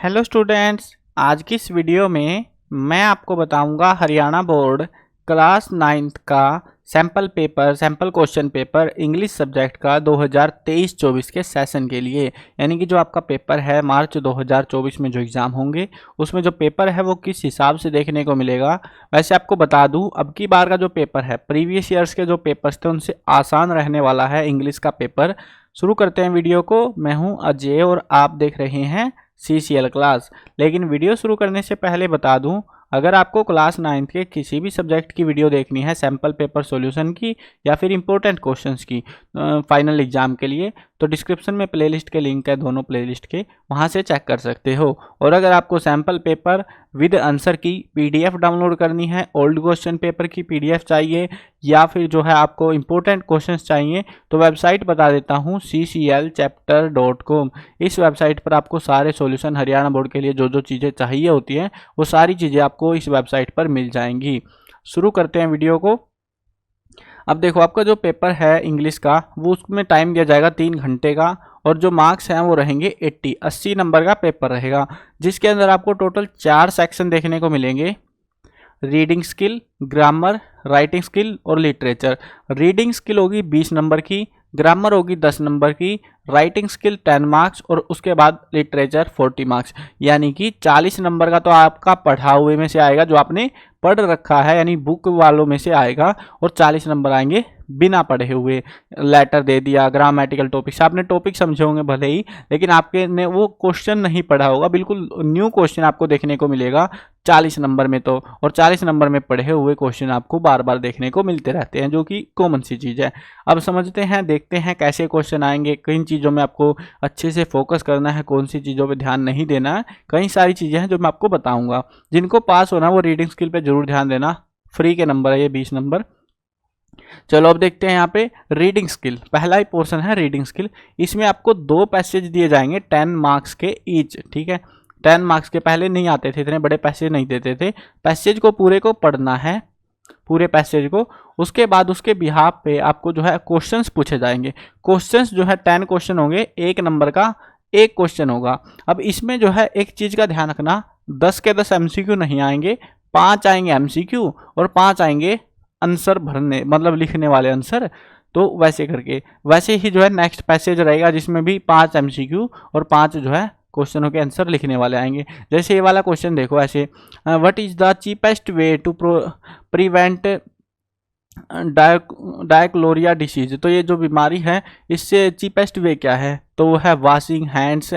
Hello students, आज की इस वीडियो में मैं आपको बताऊंगा हरियाणा बोर्ड क्लास 9th का sample question paper English subject का 2023-24 के सेशन के लिए, यानी कि जो आपका पेपर है मार्च 2024 में जो एग्ज़ाम होंगे उसमें जो पेपर है वो किस हिसाब से देखने को मिलेगा। वैसे आपको बता दूं, अब की बार का जो पेपर है प्रीवियस ईयर्स के जो पेपर्स थे उनसे आसान रहने वाला है इंग्लिश का पेपर। शुरू करते हैं वीडियो को। मैं हूँ अजय और आप देख रहे हैं CCL क्लास। लेकिन वीडियो शुरू करने से पहले बता दूं, अगर आपको क्लास 9th के किसी भी सब्जेक्ट की वीडियो देखनी है सैम्पल पेपर सॉल्यूशन की या फिर इंपॉर्टेंट क्वेश्चंस की फाइनल एग्जाम के लिए, तो डिस्क्रिप्शन में प्लेलिस्ट के लिंक है, दोनों प्लेलिस्ट के, वहां से चेक कर सकते हो। और अगर आपको सैम्पल पेपर विद आंसर की PDF डाउनलोड करनी है, ओल्ड क्वेश्चन पेपर की PDF चाहिए या फिर जो है आपको इंपॉर्टेंट क्वेश्चंस चाहिए, तो वेबसाइट बता देता हूँ cclchapter.com। इस वेबसाइट पर आपको सारे सॉल्यूशन हरियाणा बोर्ड के लिए जो जो चीज़ें चाहिए होती हैं वो सारी चीज़ें आपको इस वेबसाइट पर मिल जाएंगी। शुरू करते हैं वीडियो को। अब देखो, आपका जो पेपर है इंग्लिश का वो उसमें टाइम दिया जाएगा 3 घंटे का, और जो मार्क्स हैं वो रहेंगे 80 नंबर का पेपर रहेगा, जिसके अंदर आपको टोटल 4 सेक्शन देखने को मिलेंगे। Reading skill, grammar, writing skill और लिटरेचर। रीडिंग स्किल होगी 20 नंबर की, ग्रामर होगी 10 नंबर की, राइटिंग स्किल 10 मार्क्स और उसके बाद लिटरेचर 40 मार्क्स, यानी कि 40 नंबर का तो आपका पढ़ा हुए में से आएगा, जो आपने पढ़ रखा है यानी बुक वालों में से आएगा, और 40 नंबर आएंगे बिना पढ़े हुए। लेटर दे दिया, ग्रामेटिकल टॉपिक्स, आपने टॉपिक समझे होंगे भले ही, लेकिन आपके ने वो क्वेश्चन नहीं पढ़ा होगा, बिल्कुल न्यू क्वेश्चन आपको देखने को मिलेगा 40 नंबर में तो। और 40 नंबर में पढ़े हुए क्वेश्चन आपको बार बार देखने को मिलते रहते हैं, जो कि कॉमन सी चीज़ है। अब समझते हैं, देखते हैं कैसे क्वेश्चन आएंगे, किन चीज़ों में आपको अच्छे से फोकस करना है, कौन सी चीज़ों पे ध्यान नहीं देना है। कई सारी चीज़ें हैं जो मैं आपको बताऊंगा। जिनको पास होना वो रीडिंग स्किल पे जरूर ध्यान देना, फ्री के नंबर है ये 20 नंबर। चलो अब देखते हैं यहाँ पे रीडिंग स्किल। पहला ही पोर्शन है रीडिंग स्किल। इसमें आपको 2 पैसेज दिए जाएंगे 10 मार्क्स के ईच, ठीक है। 10 मार्क्स के पहले नहीं आते थे, इतने बड़े पैसेज नहीं देते थे। पैसेज को पूरे को पढ़ना है, पूरे पैसेज को। उसके बाद उसके बिहाफ पे आपको जो है क्वेश्चंस पूछे जाएंगे। क्वेश्चंस जो है 10 क्वेश्चन होंगे, 1 नंबर का 1 क्वेश्चन होगा। अब इसमें जो है एक चीज़ का ध्यान रखना, 10 के 10 MCQ नहीं आएंगे, 5 आएंगे MCQ और 5 आएंगे आंसर भरने, मतलब लिखने वाले आंसर। तो वैसे करके वैसे ही जो है नेक्स्ट पैसेज रहेगा, जिसमें भी 5 MCQ और 5 जो है क्वेश्चनों के आंसर लिखने वाले आएंगे। जैसे ये वाला क्वेश्चन देखो ऐसे, what is the cheapest way to prevent diarrhoeal disease. तो ये जो बीमारी है इससे चीपेस्ट वे क्या है, तो वो है washing hands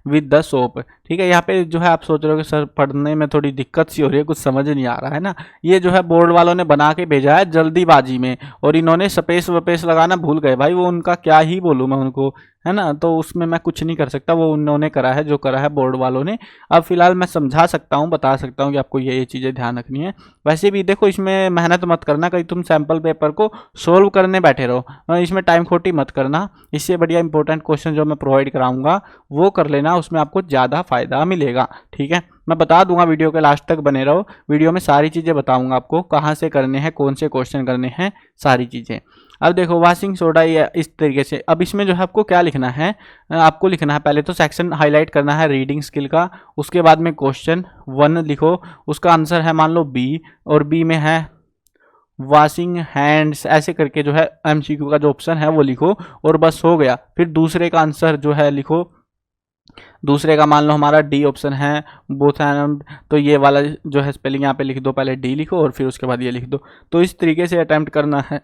with the soap, ठीक है। यहाँ पे जो है आप सोच रहे हो कि सर पढ़ने में थोड़ी दिक्कत सी हो रही है, कुछ समझ नहीं आ रहा है ना। ये जो है बोर्ड वालों ने बना के भेजा है जल्दीबाजी में, और इन्होंने स्पेस वपेस लगाना भूल गए भाई। वो उनका क्या ही बोलूँ मैं उनको, है ना। तो उसमें मैं कुछ नहीं कर सकता, वो उन्होंने करा है जो करा है बोर्ड वालों ने। अब फिलहाल मैं समझा सकता हूँ, बता सकता हूँ कि आपको ये चीज़ें ध्यान रखनी है। वैसे भी देखो, इसमें मेहनत मत करना कहीं तुम सैम्पल पेपर को सोल्व करने बैठे रहो, इसमें टाइम खोटी मत करना। इससे बढ़िया इंपॉर्टेंट क्वेश्चन जो मैं प्रोवाइड कराऊंगा वो कर लेना, उसमें आपको ज़्यादा फायदा मिलेगा, ठीक है। मैं बता दूंगा, वीडियो के लास्ट तक बने रहो। वीडियो में सारी चीज़ें बताऊंगा आपको, कहाँ से करने हैं, कौन से क्वेश्चन करने हैं, सारी चीज़ें। अब देखो, वॉशिंग सोडा या इस तरीके से। अब इसमें जो है आपको क्या लिखना है, आपको लिखना है पहले तो सेक्शन हाईलाइट करना है रीडिंग स्किल का। उसके बाद में क्वेश्चन 1 लिखो, उसका आंसर है मान लो B, और B में है वॉशिंग हैंड्स, ऐसे करके जो है MCQ का जो ऑप्शन है वो लिखो, और बस हो गया। फिर दूसरे का आंसर जो है लिखो, दूसरे का मान लो हमारा D ऑप्शन है बोथ एंड, तो ये वाला जो है स्पेलिंग यहाँ पे लिख दो, पहले D लिखो और फिर उसके बाद ये लिख दो। तो इस तरीके से अटेम्प्ट करना है।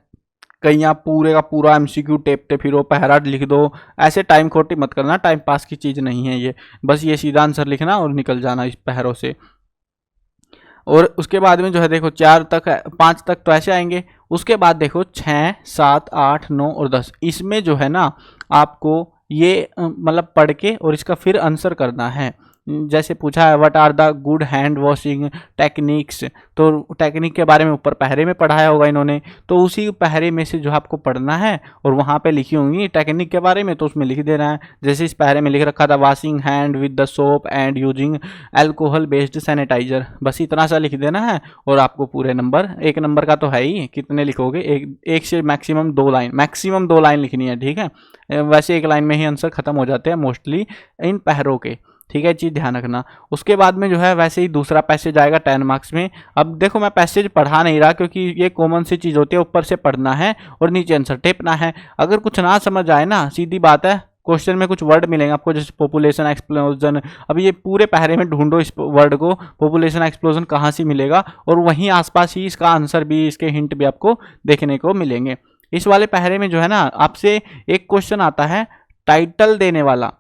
कहीं आप पूरे का पूरा MCQ टेपते फिरो, पहरा लिख दो, ऐसे टाइम खोटी मत करना, टाइम पास की चीज़ नहीं है ये। बस ये सीधा आंसर लिखना और निकल जाना इस पहरों से। और उसके बाद में जो है देखो 4 तक 5 तक तो ऐसे आएंगे। उसके बाद देखो 6, 7, 8, 9 और 10, इसमें जो है ना आपको ये मतलब पढ़ के और इसका फिर आंसर करना है। जैसे पूछा है what are the good hand washing techniques, तो टेक्निक के बारे में ऊपर पहरे में पढ़ाया होगा इन्होंने, तो उसी पहरे में से जो आपको पढ़ना है और वहाँ पे लिखी होंगी टेक्निक के बारे में, तो उसमें लिख देना है। जैसे इस पहरे में लिख रखा था washing hand with the soap and using alcohol based sanitiser, बस इतना सा लिख देना है और आपको पूरे नंबर, 1 नंबर का तो है ही, कितने लिखोगे, एक से मैक्सिमम 2 लाइन, मैक्सिमम 2 लाइन लिखनी है, ठीक है। वैसे 1 लाइन में ही आंसर खत्म हो जाते हैं मोस्टली इन पहरों के। ठीक है, चीज़ ध्यान रखना। उसके बाद में जो है वैसे ही दूसरा पैसेज आएगा 10 मार्क्स में। अब देखो मैं पैसेज पढ़ा नहीं रहा क्योंकि ये कॉमन सी चीज़ होती है, ऊपर से पढ़ना है और नीचे आंसर टेपना है। अगर कुछ ना समझ आए ना, सीधी बात है, क्वेश्चन में कुछ वर्ड मिलेंगे आपको जैसे पॉपुलेशन एक्सप्लोजन। अब ये पूरे पहरे में ढूंढो इस वर्ड को, पॉपुलेशन एक्सप्लोजन कहाँ से मिलेगा, और वहीं आसपास ही इसका आंसर भी, इसके हिंट भी आपको देखने को मिलेंगे। इस वाले पहरे में जो है ना आपसे एक क्वेश्चन आता है टाइटल देने वाला।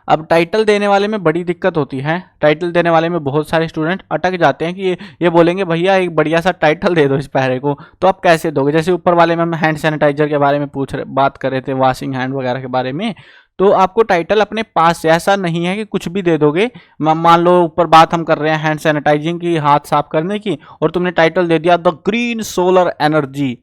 अब टाइटल देने वाले में बड़ी दिक्कत होती है। टाइटल देने वाले में बहुत सारे स्टूडेंट अटक जाते हैं कि ये बोलेंगे भैया एक बढ़िया सा टाइटल दे दो इस पैरे को, तो आप कैसे दोगे। जैसे ऊपर वाले में हम हैंड सैनिटाइजर के बारे में बात कर रहे थे, वॉशिंग हैंड वगैरह के बारे में, तो आपको टाइटल अपने पास से, ऐसा नहीं है कि कुछ भी दे दोगे। मान लो ऊपर बात हम कर रहे हैं हैंड सैनिटाइजिंग की, हाथ साफ करने की, और तुमने टाइटल दे दिया द ग्रीन सोलर एनर्जी,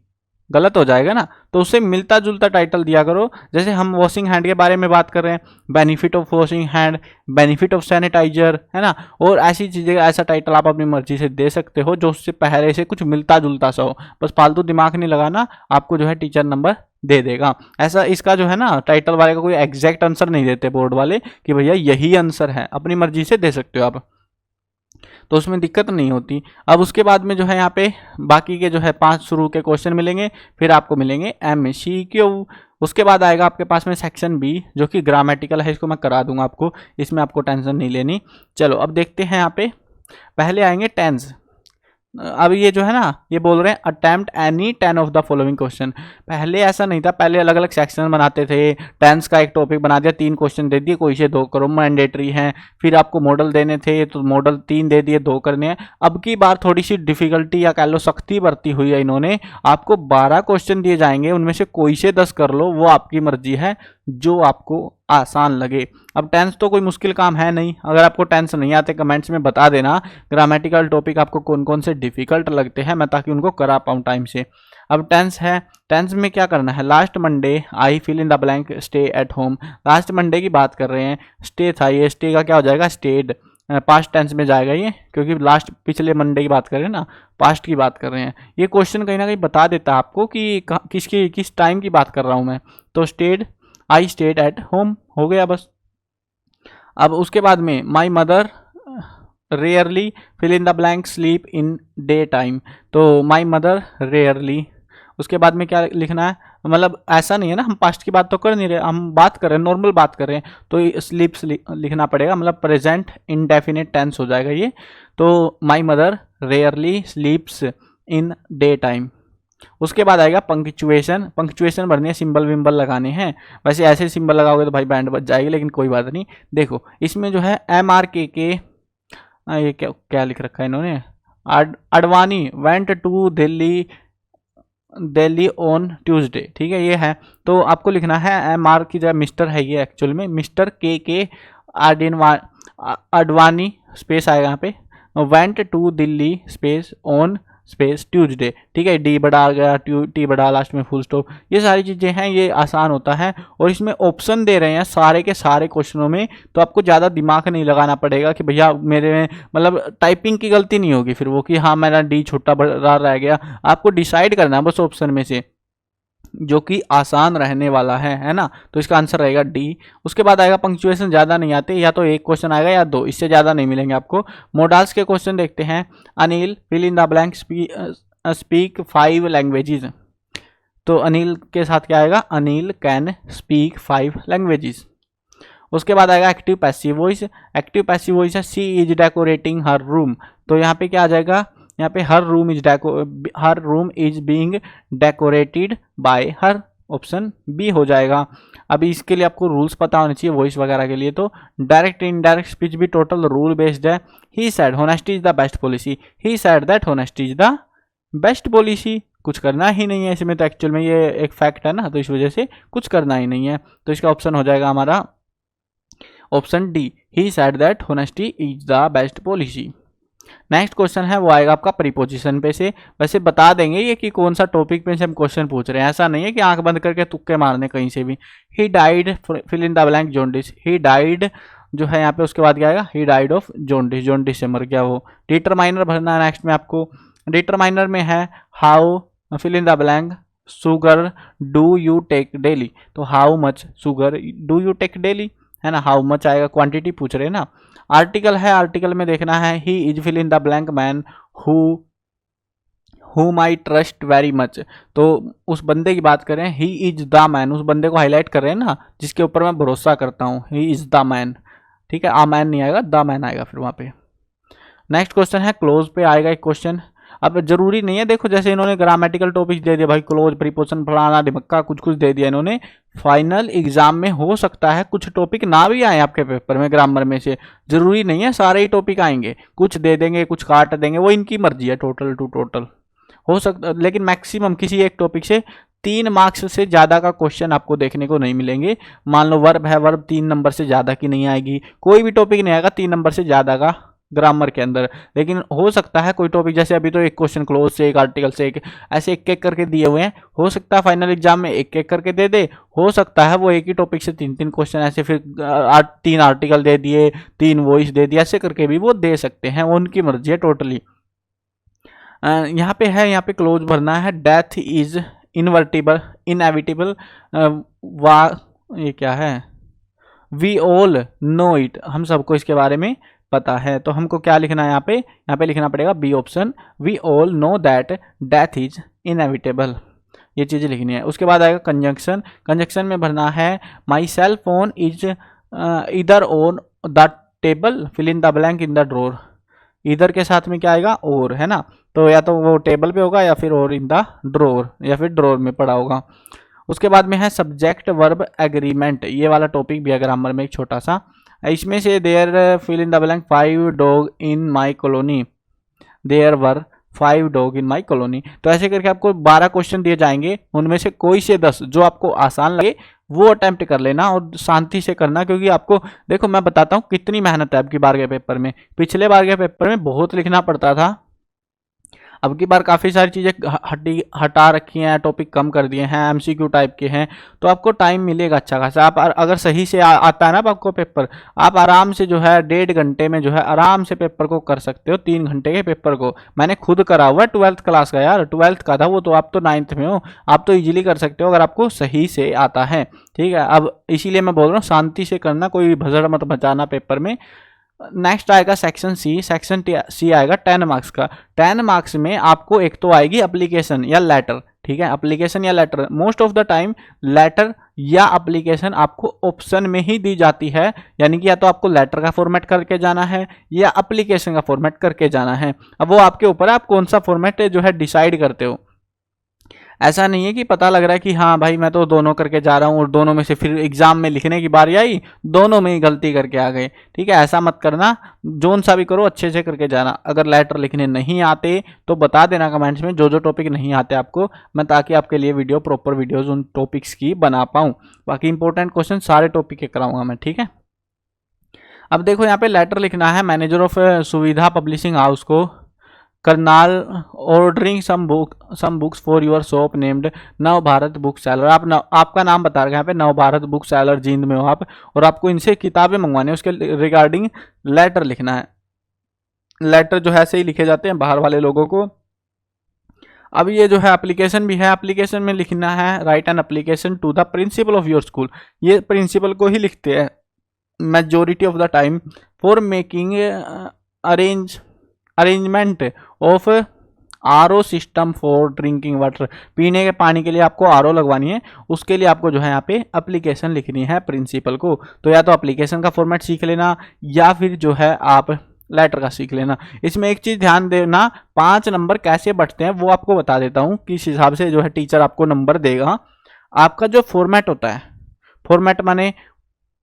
गलत हो जाएगा ना। तो उससे मिलता जुलता टाइटल दिया करो। जैसे हम वॉशिंग हैंड के बारे में बात कर रहे हैं, benefit of washing hand, benefit of sanitiser, है ना, और ऐसी चीज़ें, ऐसा टाइटल आप अपनी मर्जी से दे सकते हो जो उससे पहले से कुछ मिलता जुलता सा हो। बस फालतू दिमाग नहीं लगाना, आपको जो है टीचर नंबर दे देगा। ऐसा इसका जो है ना टाइटल वाले का कोई एग्जैक्ट आंसर नहीं देते बोर्ड वाले कि भैया यही आंसर है, अपनी मर्जी से दे सकते हो आप, तो उसमें दिक्कत नहीं होती। अब उसके बाद में जो है यहाँ पे बाकी के जो है 5 शुरू के क्वेश्चन मिलेंगे, फिर आपको मिलेंगे MCQ। उसके बाद आएगा आपके पास में सेक्शन बी जो कि ग्रामेटिकल है, इसको मैं करा दूंगा आपको, इसमें आपको टेंशन नहीं लेनी। चलो अब देखते हैं, यहाँ पे पहले आएंगे टेंस। अब ये जो है ना ये बोल रहे हैं attempt any 10 of the following question. पहले ऐसा नहीं था, पहले अलग अलग सेक्शन बनाते थे, टेंस का एक टॉपिक बना दिया, 3 क्वेश्चन दे दिए, कोई से 2 करो, मैंडेटरी हैं। फिर आपको मॉडल देने थे तो मॉडल 3 दे दिए, 2 करने हैं। अब की बार थोड़ी सी डिफिकल्टी या कह लो सख्ती बरती हुई है इन्होंने, आपको 12 क्वेश्चन दिए जाएंगे, उनमें से कोई से 10 कर लो, वो आपकी मर्जी है, जो आपको आसान लगे। अब टेंस तो कोई मुश्किल काम है नहीं, अगर आपको टेंस नहीं आते कमेंट्स में बता देना ग्रामेटिकल टॉपिक आपको कौन कौन से डिफिकल्ट लगते हैं, मैं ताकि उनको करा पाऊँ टाइम से। अब टेंस है, टेंस में क्या करना है, last Monday I fill in the blank stay at home. Last Monday की बात कर रहे हैं, स्टे था, ये स्टे का क्या हो जाएगा, स्टेड, पास्ट टेंस में जाएगा ये, क्योंकि लास्ट पिछले मंडे की बात कर रहे हैं ना, पास्ट की बात कर रहे हैं। ये क्वेश्चन कहीं ना कहीं बता देता है आपको कि किस टाइम की बात कर रहा हूँ मैं। तो stayed, I stayed at home हो गया बस। अब उसके बाद में my mother rarely fill in the blank sleep in day time. तो माई मदर रेयरली, उसके बाद में क्या लिखना है, मतलब ऐसा नहीं है ना, हम पास्ट की बात तो कर नहीं रहे, हम बात कर रहे हैं, नॉर्मल बात कर रहे हैं, तो स्लीप्स लिखना पड़ेगा, मतलब प्रेजेंट इंडेफिनिट टेंस हो जाएगा ये। तो my mother rarely स्लीप्स in day time. उसके बाद आएगा पंक्चुएशन। पंक्चुएशन भरनी है, सिंबल विम्बल लगाने हैं। वैसे ऐसे सिंबल लगाओगे तो भाई बैंड बज जाएगी, लेकिन कोई बात नहीं। देखो इसमें जो है MRKK, ये क्या क्या लिख रखा है इन्होंने, Advani went to Delhi on Tuesday, ठीक है ये है। तो आपको लिखना है MR की जगह मिस्टर है ये, एक्चुअल में मिस्टर KK अडवाणी स्पेस आएगा यहाँ पे, went to Delhi space on space Tuesday, ठीक है, डी बड़ा आ गया, टी बड़ा, लास्ट में फुल स्टॉप। ये सारी चीज़ें हैं, ये आसान होता है। और इसमें ऑप्शन दे रहे हैं सारे के सारे क्वेश्चनों में, तो आपको ज़्यादा दिमाग नहीं लगाना पड़ेगा कि भैया मेरे में, मतलब टाइपिंग की गलती नहीं होगी फिर वो कि हाँ मेरा डी छोटा बड़ा रह गया। आपको डिसाइड करना है बस ऑप्शन में से जो कि आसान रहने वाला है ना। तो इसका आंसर रहेगा डी। उसके बाद आएगा पंक्चुएशन, ज़्यादा नहीं आते, या तो एक क्वेश्चन आएगा या 2, इससे ज़्यादा नहीं मिलेंगे आपको। मोडाल्स के क्वेश्चन देखते हैं। Anil fill in the blank speak 5 languages. तो अनिल के साथ क्या आएगा, अनिल कैन स्पीक 5 लैंग्वेजेस। उसके बाद आएगा active passive voice. Active passive voice है she is decorating her room. तो यहाँ पे क्या आ जाएगा, यहाँ पे her room is being decorated by her, option B हो जाएगा। अभी इसके लिए आपको रूल्स पता होने चाहिए वॉइस वगैरह के लिए। तो डायरेक्ट इनडायरेक्ट स्पीच भी टोटल रूल बेस्ड है। He said honesty is the best policy. He said that honesty is the best policy. कुछ करना ही नहीं है इसमें, तो एक्चुअल में ये एक फैक्ट है ना, तो इस वजह से कुछ करना ही नहीं है। तो इसका ऑप्शन हो जाएगा हमारा option D, he said that honesty is the best policy. Next question है वो आएगा आपका प्रीपोजिशन पे से। वैसे बता देंगे ये कि कौन सा टॉपिक पे से हम क्वेश्चन पूछ रहे हैं, ऐसा नहीं है कि आंख बंद करके तुक्के मारने कहीं से भी। He died fill in the blank jaundice. He died जो है यहाँ पे, उसके बाद क्या आएगा, he died of jaundice, jaundice से मर गया वो। डिटरमाइनर भरना है नेक्स्ट में आपको। डिटरमाइनर में है how fill in the blank sugar do you take daily. तो how much sugar do you take daily, है ना। हाउ मच आएगा, क्वांटिटी पूछ रहे हैं ना। आर्टिकल है, आर्टिकल में देखना है he is fill in the blank man whom I trust very much। तो उस बंदे की बात करें, ही इज द मैन, उस बंदे को हाईलाइट कर रहे हैं ना जिसके ऊपर मैं भरोसा करता हूँ, ही इज द मैन। ठीक है, आ मैन नहीं आएगा, द मैन आएगा फिर वहां पे। नेक्स्ट क्वेश्चन है, क्लोज पे आएगा एक क्वेश्चन। अब जरूरी नहीं है, देखो जैसे इन्होंने ग्रामेटिकल टॉपिक्स दे दिया भाई, क्लोज, प्रीपोजिशन, फलाना ढिमक्का, कुछ कुछ दे दिया इन्होंने। फाइनल एग्जाम में हो सकता है कुछ टॉपिक ना भी आए आपके पेपर में ग्रामर में से, जरूरी नहीं है सारे ही टॉपिक आएंगे, कुछ दे देंगे कुछ काट देंगे, वो इनकी मर्जी है, टोटल टू टोटल हो सकता। लेकिन मैक्सिमम किसी एक टॉपिक से 3 मार्क्स से ज़्यादा का क्वेश्चन आपको देखने को नहीं मिलेंगे। मान लो वर्ब है, वर्ब 3 नंबर से ज़्यादा की नहीं आएगी, कोई भी टॉपिक नहीं आएगा 3 नंबर से ज़्यादा का ग्रामर के अंदर। लेकिन हो सकता है कोई टॉपिक, जैसे अभी तो एक क्वेश्चन क्लोज से, एक आर्टिकल से, एक ऐसे एक एक करके दिए हुए हैं, हो सकता है फाइनल एग्जाम में एक एक करके दे दे, हो सकता है वो एक ही टॉपिक से 3 क्वेश्चन ऐसे, फिर 3 आर्टिकल दे दिए, 3 वॉइस दे दिया, ऐसे करके भी वो दे सकते हैं, वो उनकी मर्जी है टोटली। यहाँ पे है, यहाँ पे क्लोज भरना है, डेथ इज इनएविटेबल, वा ये क्या है, वी ऑल नो इट, हम सबको इसके बारे में पता है। तो हमको क्या लिखना है यहाँ पे लिखना पड़ेगा B option, we all know that death is inevitable, ये चीज़ें लिखनी है। उसके बाद आएगा कंजंक्शन, कंजंक्शन में भरना है माई सेल फोन इज इधर on the table, fill in the blank in the drawer. इधर के साथ में क्या आएगा, और, है ना, तो या तो वो टेबल पे होगा या फिर और इन द ड्रॉर, या फिर ड्रॉर में पड़ा होगा। उसके बाद में है सब्जेक्ट वर्ब एग्रीमेंट, ये वाला टॉपिक भी है ग्रामर में एक छोटा सा, इसमें से there fill in the blank 5 dog in my colony, there were 5 dog in my colony. तो ऐसे करके आपको 12 क्वेश्चन दिए जाएंगे, उनमें से कोई से 10 जो आपको आसान लगे वो अटेम्प्ट कर लेना और शांति से करना, क्योंकि आपको देखो मैं बताता हूँ कितनी मेहनत है आपकी बार के पेपर में। पिछले बार के पेपर में बहुत लिखना पड़ता था, अब की बार काफ़ी सारी चीज़ें हटा रखी हैं, टॉपिक कम कर दिए हैं, एमसीक्यू टाइप के हैं, तो आपको टाइम मिलेगा अच्छा खासा। आप अगर सही से आता है ना आपको पेपर, आप आराम से जो है 1.5 घंटे में जो है आराम से पेपर को कर सकते हो, 3 घंटे के पेपर को। मैंने खुद करा हुआ है 12th क्लास का यार, 12th का था वो, तो आप तो 9th में हो, आप तो ईजिली कर सकते हो अगर आपको सही से आता है। ठीक है, अब इसीलिए मैं बोल रहा हूँ शांति से करना, कोई भसड़ मत बचाना पेपर में। नेक्स्ट आएगा सेक्शन सी, सेक्शन सी आएगा 10 मार्क्स का। 10 मार्क्स में आपको एक तो आएगी एप्लीकेशन या लेटर, ठीक है, एप्लीकेशन या letter. Most of the time letter या एप्लीकेशन आपको ऑप्शन में ही दी जाती है, यानी कि या तो आपको लेटर का फॉर्मेट करके जाना है या एप्लीकेशन का फॉर्मेट करके जाना है। अब वो आपके ऊपर है, आप कौन सा फॉर्मेट जो है डिसाइड करते हो। ऐसा नहीं है कि पता लग रहा है कि हाँ भाई मैं तो दोनों करके जा रहा हूँ और दोनों में से फिर एग्जाम में लिखने की बारी आई दोनों में ही गलती करके आ गए। ठीक है, ऐसा मत करना, जोन सा भी करो अच्छे से करके जाना। अगर लेटर लिखने नहीं आते तो बता देना कमेंट्स में जो जो टॉपिक नहीं आते आपको, मैं ताकि आपके लिए वीडियो प्रॉपर वीडियोज उन टॉपिक्स की बना पाऊँ। बाकी इंपॉर्टेंट क्वेश्चन सारे टॉपिक के कराऊंगा मैं। ठीक है, अब देखो यहाँ पे लेटर लिखना है manager of Suvidha publishing house को, Karnal ordering some books for your shop named Nav Bharat book seller. आपका नाम बता रहे हैं यहाँ पे, नव भारत बुक सेलर जींद में हो आप, और आपको इनसे किताबें मंगवानी है, उसके रिगार्डिंग लेटर लिखना है। लेटर जो है ऐसे ही लिखे जाते हैं बाहर वाले लोगों को। अब ये जो है एप्लीकेशन भी है, एप्लीकेशन में लिखना है write an application to the principal of your school. ये प्रिंसिपल को ही लिखते हैं majority of the time, for making arrangement of RO system for drinking water. पीने के पानी के लिए आपको आरओ लगवानी है, उसके लिए आपको जो है यहाँ पे एप्लीकेशन लिखनी है प्रिंसिपल को। तो या तो एप्लीकेशन का फॉर्मेट सीख लेना या फिर जो है आप लेटर का सीख लेना। इसमें एक चीज़ ध्यान देना, 5 नंबर कैसे बंटते हैं वो आपको बता देता हूँ, किस हिसाब से जो है टीचर आपको नंबर देगा। आपका जो फॉर्मेट होता है, फॉर्मेट माने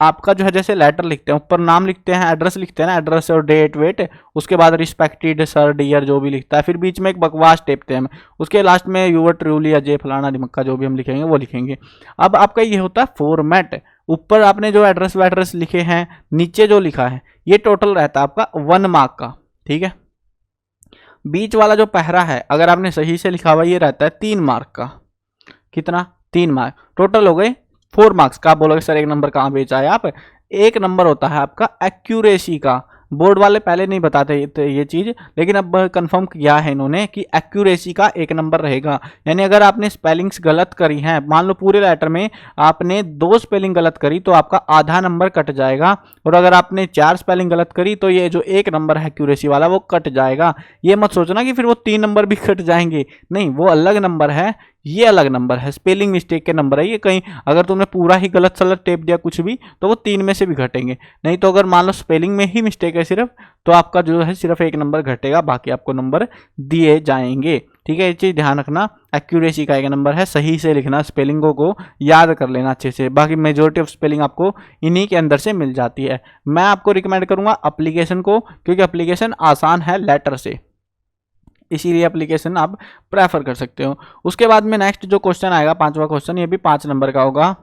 आपका जो है जैसे लेटर लिखते हैं ऊपर नाम लिखते हैं, एड्रेस लिखते हैं ना, एड्रेस और डेट वेट, उसके बाद रिस्पेक्टेड सर डियर जो भी लिखता है, फिर बीच में एक बकवास टेपते हैं, उसके लास्ट में यूवर ट्रूली या जे फलाना दिमक्का जो भी हम लिखेंगे वो लिखेंगे। अब आपका ये होता है फॉर्मेट, ऊपर आपने जो एड्रेस वैड्रेस लिखे हैं, नीचे जो लिखा है, ये टोटल रहता है आपका 1 मार्क का। ठीक है, बीच वाला जो पहरा है अगर आपने सही से लिखा हुआ ये रहता है 3 मार्क का। कितना? 3 मार्क टोटल हो गए 4 मार्क्स का। आप बोलोगे सर 1 नंबर कहाँ बेचा है आप? 1 नंबर होता है आपका एक्यूरेसी का। बोर्ड वाले पहले नहीं बताते ये चीज़, लेकिन अब कंफर्म किया है इन्होंने कि एक्यूरेसी का 1 नंबर रहेगा। यानी अगर आपने स्पेलिंग्स गलत करी हैं, मान लो पूरे लेटर में आपने 2 स्पेलिंग गलत करी तो आपका आधा नंबर कट जाएगा, और अगर आपने 4 स्पेलिंग गलत करी तो ये जो 1 नंबर है एक्यूरेसी वाला वो कट जाएगा। ये मत सोचना कि फिर वो 3 नंबर भी कट जाएंगे, नहीं, वो अलग नंबर है, ये अलग नंबर है, स्पेलिंग मिस्टेक के नंबर है ये। कहीं अगर तुमने पूरा ही गलत सलत टेप दिया कुछ भी तो वो 3 में से भी घटेंगे, नहीं तो अगर मान लो स्पेलिंग में ही मिस्टेक है सिर्फ, तो आपका जो है सिर्फ 1 नंबर घटेगा, बाकी आपको नंबर दिए जाएंगे। ठीक है, ये चीज़ ध्यान रखना, एक्यूरेसी का 1 नंबर है, सही से लिखना, स्पेलिंगों को याद कर लेना अच्छे से, बाकी मेजोरिटी ऑफ स्पेलिंग आपको इन्हीं के अंदर से मिल जाती है। मैं आपको रिकमेंड करूंगा एप्लीकेशन को, क्योंकि एप्लीकेशन आसान है लेटर से, इसीलिए एप्लीकेशन आप प्रेफर कर सकते हो। उसके बाद में नेक्स्ट जो क्वेश्चन आएगा 5वां क्वेश्चन, ये भी 5 नंबर का होगा,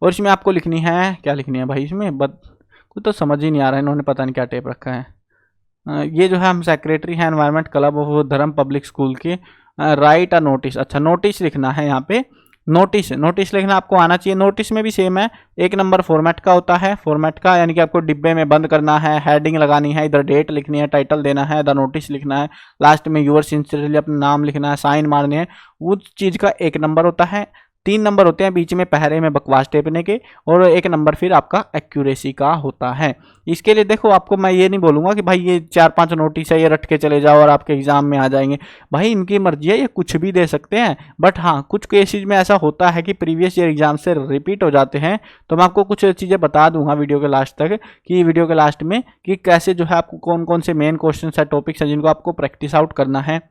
और इसमें आपको लिखनी है, क्या लिखनी है भाई इसमें, कुछ तो समझ ही नहीं आ रहा है, इन्होंने पता नहीं क्या टेप रखा है। ये जो है हम सेक्रेटरी हैं एनवायरनमेंट क्लब ऑफ धर्म पब्लिक स्कूल के, राइट अ नोटिस, अच्छा नोटिस लिखना है यहाँ पे, नोटिस लिखना आपको आना चाहिए। नोटिस में भी सेम है, 1 नंबर फॉर्मेट का होता है, फॉर्मेट का यानी कि आपको डिब्बे में बंद करना है, हेडिंग लगानी है, इधर डेट लिखनी है, टाइटल देना है, द नोटिस लिखना है, लास्ट में यूअर सिंसियरली अपना नाम लिखना है, साइन मारने हैं, उस चीज़ का 1 नंबर होता है। 3 नंबर होते हैं बीच में पहरे में बकवास टेपने के, और 1 नंबर फिर आपका एक्यूरेसी का होता है। इसके लिए देखो, आपको मैं ये नहीं बोलूँगा कि भाई ये 4-5 नोटिस है ये रट के चले जाओ और आपके एग्जाम में आ जाएंगे, भाई इनकी मर्जी है, ये कुछ भी दे सकते हैं, बट हाँ कुछ केसेज में ऐसा होता है कि प्रीवियस ईयर एग्जाम से रिपीट हो जाते हैं, तो मैं आपको कुछ चीज़ें बता दूंगा वीडियो के लास्ट तक, कि वीडियो के लास्ट में कि कैसे जो है आपको कौन कौन से मेन क्वेश्चन है, टॉपिक्स हैं जिनको आपको प्रैक्टिस आउट करना है,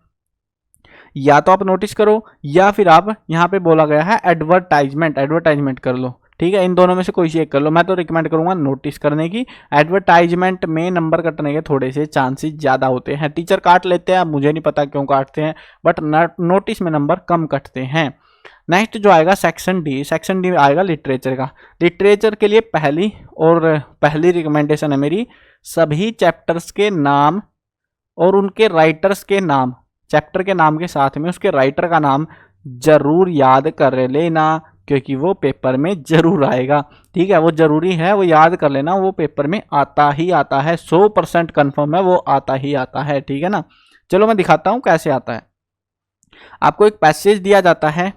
या तो आप नोटिस करो या फिर आप यहाँ पे बोला गया है एडवर्टाइजमेंट कर लो। ठीक है, इन दोनों में से कोई एक कर लो, मैं तो रिकमेंड करूंगा नोटिस करने की। एडवर्टाइजमेंट में नंबर कटने के थोड़े से चांसेस ज़्यादा होते हैं, टीचर काट लेते हैं, मुझे नहीं पता क्यों काटते हैं, बट नोटिस में नंबर कम कटते हैं। नेक्स्ट जो आएगा सेक्शन डी आएगा लिटरेचर का। लिटरेचर के लिए पहली रिकमेंडेशन है मेरी, सभी चैप्टर्स के नाम और उनके राइटर्स के नाम, चैप्टर के नाम के साथ में उसके राइटर का नाम जरूर याद कर लेना, क्योंकि वो पेपर में जरूर आएगा। ठीक है, वो जरूरी है, वो याद कर लेना, वो पेपर में आता ही आता है, 100% कन्फर्म है, वो आता ही आता है। ठीक है ना, चलो मैं दिखाता हूँ कैसे आता है। आपको एक पैसेज दिया जाता है,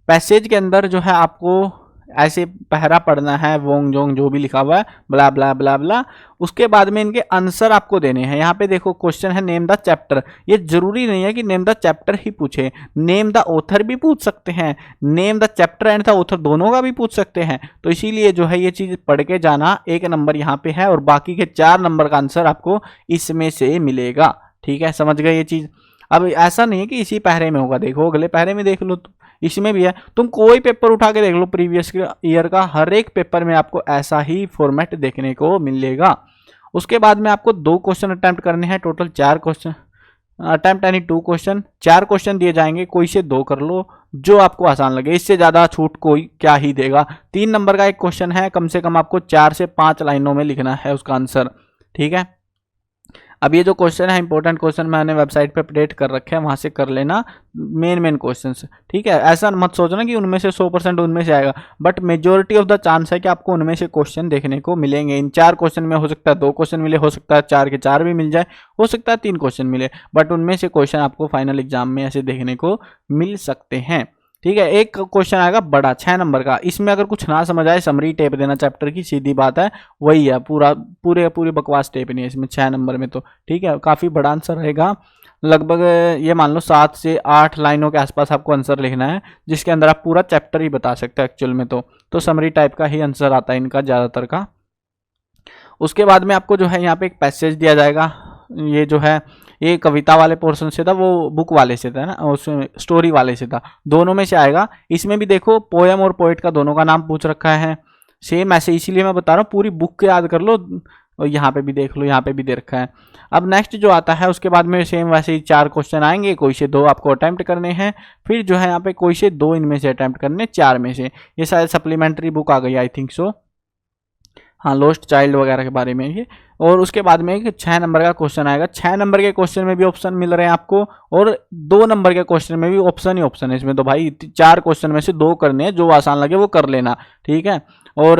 पैसेज के अंदर जो है आपको ऐसे पहरा पढ़ना है, वोंग जोंग जो भी लिखा हुआ है, ब्ला ब्ला ब्ला ब्ला, उसके बाद में इनके आंसर आपको देने हैं। यहाँ पे देखो क्वेश्चन है नेम द चैप्टर, ये जरूरी नहीं है कि नेम द चैप्टर ही पूछे, नेम द ऑथर भी पूछ सकते हैं, name the chapter and the author दोनों का भी पूछ सकते हैं। तो इसीलिए जो है ये चीज पढ़ के जाना, 1 नंबर यहाँ पे है और बाकी के 4 नंबर का आंसर आपको इसमें से मिलेगा। ठीक है, समझ गए ये चीज। अब ऐसा नहीं है कि इसी पहरे में होगा, देखो अगले पहरे में देख लो, इसमें भी है, तुम कोई पेपर उठा के देख लो प्रीवियस ईयर का, हर एक पेपर में आपको ऐसा ही फॉर्मेट देखने को मिलेगा। उसके बाद में आपको 2 क्वेश्चन अटेम्प्ट करने हैं, टोटल 4 क्वेश्चन अटेम्प्ट यानी 2 क्वेश्चन, 4 क्वेश्चन दिए जाएंगे, कोई से 2 कर लो जो आपको आसान लगे, इससे ज़्यादा छूट कोई क्या ही देगा। 3 नंबर का एक क्वेश्चन है, कम से कम आपको 4 से 5 लाइनों में लिखना है उसका आंसर। ठीक है, अब ये जो क्वेश्चन है इंपॉर्टेंट क्वेश्चन मैंने वेबसाइट पे अपडेट कर रखे हैं, वहाँ से कर लेना मेन क्वेश्चंस। ठीक है, ऐसा मत सोचना कि उनमें से 100% उनमें से आएगा, but majority of the chance है कि आपको उनमें से क्वेश्चन देखने को मिलेंगे। इन 4 क्वेश्चन में हो सकता है 2 क्वेश्चन मिले, हो सकता है 4 के 4 भी मिल जाए, हो सकता है 3 क्वेश्चन मिले, बट उनमें से क्वेश्चन आपको फाइनल एग्जाम में ऐसे देखने को मिल सकते हैं। ठीक है, एक क्वेश्चन आएगा बड़ा 6 नंबर का, इसमें अगर कुछ ना समझ आए समरी टेप देना चैप्टर की, सीधी बात है, वही है, पूरे बकवास टेप नहीं है इसमें 6 नंबर में। तो ठीक है, काफ़ी बड़ा आंसर रहेगा, लगभग ये मान लो 7 से 8 लाइनों के आसपास आपको आंसर लिखना है, जिसके अंदर आप पूरा चैप्टर ही बता सकते हैं एक्चुअल में। तो समरी टाइप का ही आंसर आता है इनका ज़्यादातर का। उसके बाद में आपको जो है यहाँ पे एक पैसेज दिया जाएगा, ये जो है ये कविता वाले पोर्शन से था, वो बुक वाले से था ना, उसमें स्टोरी वाले से था, दोनों में से आएगा। इसमें भी देखो पोएम और पोएट का दोनों का नाम पूछ रखा है, सेम ऐसे, इसीलिए मैं बता रहा हूँ पूरी बुक के याद कर लो, और यहाँ पे भी देख लो, यहाँ पे भी दे रखा है। अब नेक्स्ट जो आता है उसके बाद में सेम वैसे ही 4 क्वेश्चन आएंगे, कोई से 2 आपको अटैम्प्ट करने हैं, फिर जो है यहाँ पे कोई से 2 इनमें से अटैम्प्ट करने 4 में से। ये शायद सप्लीमेंट्री बुक आ गई आई थिंक सो, हाँ, लॉस्ट चाइल्ड वगैरह के बारे में ये। और उसके बाद में एक 6 नंबर का क्वेश्चन आएगा, 6 नंबर के क्वेश्चन में भी ऑप्शन मिल रहे हैं आपको, और 2 नंबर के क्वेश्चन में भी ऑप्शन ही ऑप्शन है इसमें। तो भाई 4 क्वेश्चन में से 2 करने हैं, जो आसान लगे वो कर लेना। ठीक है, और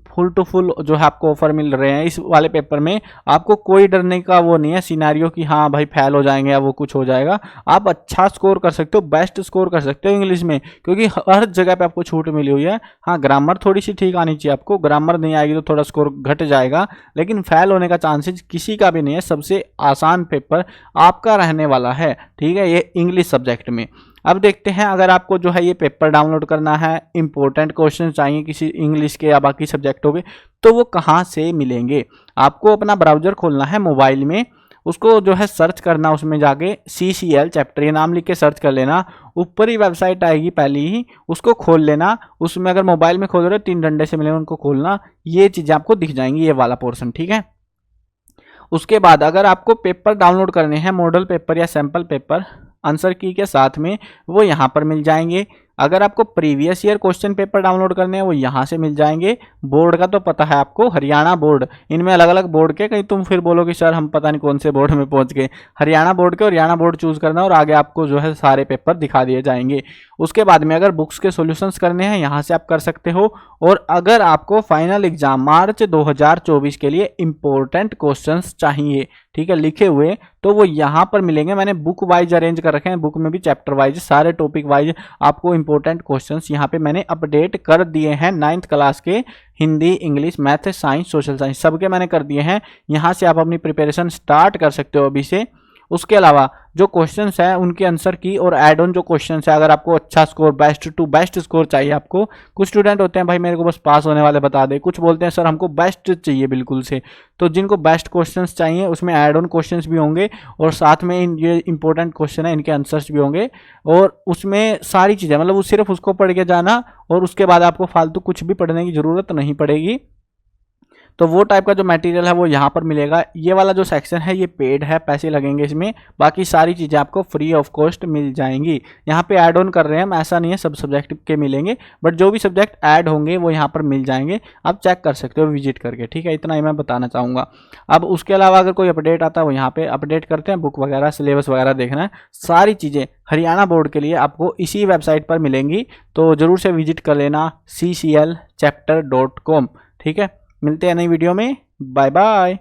फुल टू फुल जो है आपको ऑफर मिल रहे हैं इस वाले पेपर में। आपको कोई डरने का वो नहीं है सिनेरियो कि हाँ भाई फेल हो जाएंगे या वो कुछ हो जाएगा। आप अच्छा स्कोर कर सकते हो, बेस्ट स्कोर कर सकते हो इंग्लिश में, क्योंकि हर जगह पे आपको छूट मिली हुई है। हाँ, ग्रामर थोड़ी सी ठीक आनी चाहिए आपको, ग्रामर नहीं आएगी तो थोड़ा स्कोर घट जाएगा, लेकिन फेल होने का चांसेस किसी का भी नहीं है। सबसे आसान पेपर आपका रहने वाला है, ठीक है, ये इंग्लिश सब्जेक्ट में। अब देखते हैं, अगर आपको जो है ये पेपर डाउनलोड करना है, इंपॉर्टेंट क्वेश्चन चाहिए किसी इंग्लिश के या बाकी सब्जेक्टों के, तो वो कहाँ से मिलेंगे। आपको अपना ब्राउजर खोलना है मोबाइल में, उसको जो है सर्च करना, उसमें जाके CCL चैप्टर ये नाम लिख के सर्च कर लेना। ऊपर ही वेबसाइट आएगी पहली ही, उसको खोल लेना। उसमें अगर मोबाइल में खोल रहे हो 3 डंडे से मिलेंगे, उनको खोलना, ये चीज़ें आपको दिख जाएंगी, ये वाला पोर्शन, ठीक है। उसके बाद अगर आपको पेपर डाउनलोड करने हैं, मॉडल पेपर या सैंपल पेपर आंसर की के साथ में, वो यहाँ पर मिल जाएंगे। अगर आपको previous year question paper download करने हैं, वो यहाँ से मिल जाएंगे। बोर्ड का तो पता है आपको, हरियाणा बोर्ड, इनमें अलग अलग बोर्ड के, कहीं तुम फिर बोलो कि सर हम पता नहीं कौन से बोर्ड में पहुंच गए। हरियाणा बोर्ड के, हरियाणा बोर्ड चूज करना और आगे आपको जो है सारे पेपर दिखा दिए जाएंगे। उसके बाद में अगर बुक्स के सॉल्यूशंस करने हैं, यहाँ से आप कर सकते हो। और अगर आपको फाइनल एग्जाम मार्च 2024 के लिए इंपॉर्टेंट क्वेश्चंस चाहिए, ठीक है, लिखे हुए, तो वो यहाँ पर मिलेंगे। मैंने बुक वाइज अरेंज कर रखे हैं, बुक में भी चैप्टर वाइज, सारे टॉपिक वाइज आपको इंपॉर्टेंट क्वेश्चंस यहाँ पे मैंने अपडेट कर दिए हैं। 9th क्लास के Hindi, English, math, science, social science सबके मैंने कर दिए हैं। यहाँ से आप अपनी प्रिपरेशन स्टार्ट कर सकते हो अभी से। उसके अलावा जो क्वेश्चंस हैं उनके आंसर की और ऐड ऑन जो क्वेश्चंस है, अगर आपको अच्छा score, best to best score चाहिए आपको, कुछ स्टूडेंट होते हैं भाई मेरे को बस पास होने वाले बता दे, कुछ बोलते हैं सर हमको बेस्ट चाहिए बिल्कुल से, तो जिनको बेस्ट क्वेश्चंस चाहिए उसमें ऐड ऑन क्वेश्चंस भी होंगे और साथ में ये इंपॉर्टेंट क्वेश्चन है इनके आंसर्स भी होंगे। और उसमें सारी चीज़ें, मतलब वो सिर्फ उसको पढ़ के जाना और उसके बाद आपको फालतू कुछ भी पढ़ने की ज़रूरत नहीं पड़ेगी। तो वो टाइप का जो मटेरियल है वो यहाँ पर मिलेगा। ये वाला जो सेक्शन है ये पेड है, पैसे लगेंगे इसमें, बाकी सारी चीज़ें आपको फ्री ऑफ कॉस्ट मिल जाएंगी। यहाँ पे ऐड ऑन कर रहे हैं हम, ऐसा नहीं है सब सब्जेक्ट के मिलेंगे, बट जो भी सब्जेक्ट ऐड होंगे वो यहाँ पर मिल जाएंगे, आप चेक कर सकते हो विजिट करके, ठीक है। इतना ही मैं बताना चाहूँगा। अब उसके अलावा अगर कोई अपडेट आता है वो यहाँ पर अपडेट करते हैं, बुक वगैरह, सिलेबस वगैरह देखना है, सारी चीज़ें हरियाणा बोर्ड के लिए आपको इसी वेबसाइट पर मिलेंगी, तो ज़रूर से विजिट कर लेना cclchapter.com, ठीक है। मिलते हैं नई वीडियो में, बाय बाय।